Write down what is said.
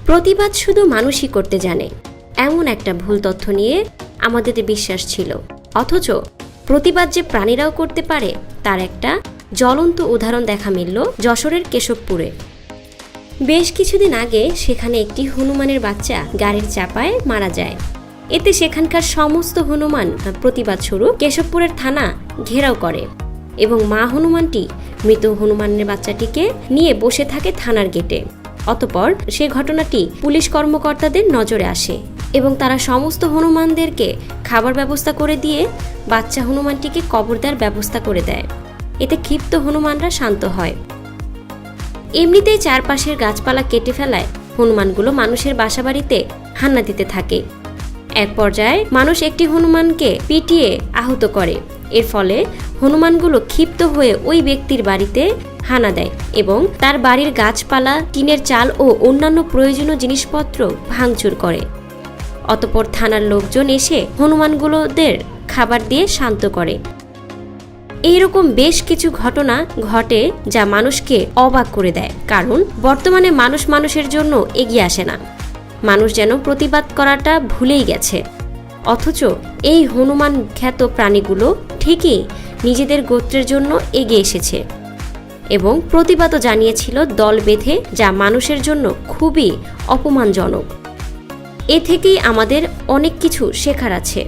প্রতিবাদ শুধু মানুষই করতে জানে, এমন একটা ভুল তথ্য নিয়ে আমাদের বিশ্বাস ছিল। অথচ প্রতিবাদ যে প্রাণীরাও করতে পারে তার একটা জ্বলন্ত উদাহরণ দেখা মিলল যশোরের কেশবপুরে। বেশ কিছুদিন আগে সেখানে একটি হনুমানের বাচ্চা গাড়ির চাপায় মারা যায়। এতে সেখানকার সমস্ত হনুমান প্রতিবাদ স্বরূপ কেশবপুরের থানা ঘেরাও করে এবং মা হনুমানটি মৃত হনুমানের বাচ্চাটিকে নিয়ে বসে থাকে থানার গেটে। অতঃপর সে ঘটনাটি পুলিশ কর্মকর্তাদের নজরে আসে এবং তারা সমস্ত হনুমানদেরকে খাবার ব্যবস্থা করে দিয়ে বাচ্চা হনুমানটিকে কবর দেওয়ার ব্যবস্থা করে দেয়। এতে ক্ষিপ্ত হনুমানরা শান্ত হয়। এমনিতেই চারপাশের গাছপালা কেটে ফেলায় হনুমানগুলো মানুষের বাসাবাড়িতে হান্না দিতে থাকে। এক পর্যায়ে মানুষ একটি হনুমানকে পিটিয়ে আহত করে। এর ফলে হনুমানগুলো ক্ষিপ্ত হয়ে ওই ব্যক্তির বাড়িতে হানা দেয় এবং তার বাড়ির গাছপালা, টিনের চাল ও অন্যান্য প্রয়োজনীয় জিনিসপত্র ভাঙচুর করে। অতঃপর থানার লোকজন এসে হনুমানগুলোদের খাবার দিয়ে শান্ত করে। এইরকম বেশ কিছু ঘটনা ঘটে যা মানুষকে অবাক করে দেয়, কারণ বর্তমানে মানুষ মানুষের জন্য এগিয়ে আসে না। মানুষ যেন প্রতিবাদ করাটা ভুলেই গেছে। অথচ এই হনুমান খ্যাত প্রাণীগুলো ঠিকই নিজেদের গোত্রের জন্য এগিয়ে এসেছে এবং প্রতিবাদও জানিয়েছিল দল বেঁধে, যা মানুষের জন্য খুবই অপমানজনক। এ থেকেই আমাদের অনেক কিছু শেখার আছে।